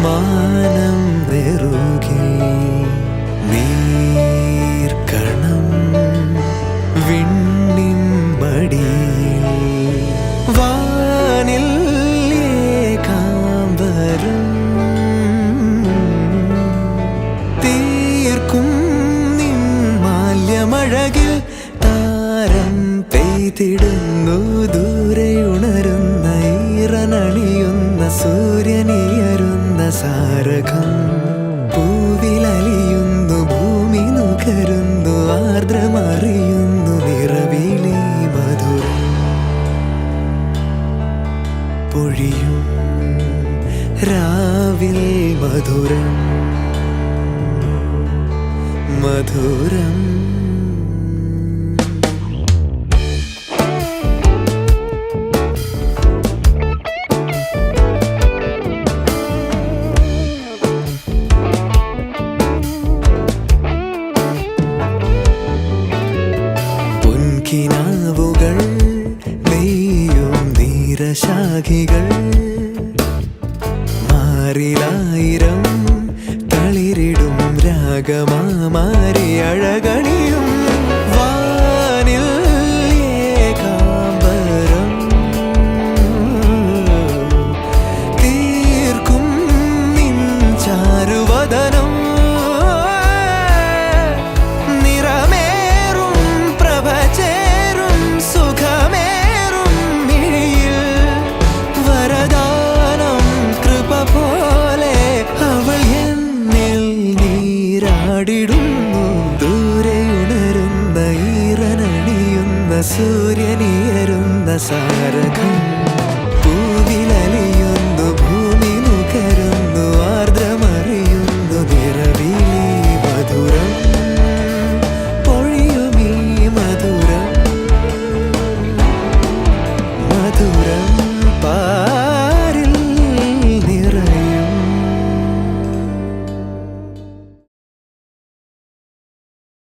മാനം നെറുകി നീർക്കണം വിണ്ണിൻ മടിയിൽ വാനിൽ ഏകാംബരം തീർക്കും നിൻ മാല്യമഴകിൽ താരം പെയ്തിടുന്നു ദൂരെയുണരുന്ന ഈറനണിയുന്ന സൂര്യനിയരുന്ന സാരകം പൂവിലലിയുന്നു ഭൂമി നുകരുന്നു ആർദ്രമറിയുന്നു നിറവിലെ മധുരം പൊഴിയും രാവിൽ മധുരം മധുരം കിനാവുകൾ നെയ്യും നീരശാഖികൾ മാറിലായിരം തളിരിടും രാഗമാരി അഴകണിയും വാനിൽ ഏകാംബരം തീർക്കും നിൻ ചാരുവദനം ദൂരെയുണരുന്ന ഈറനണിയുന്ന സൂര്യനിയരുന്ന സാരകം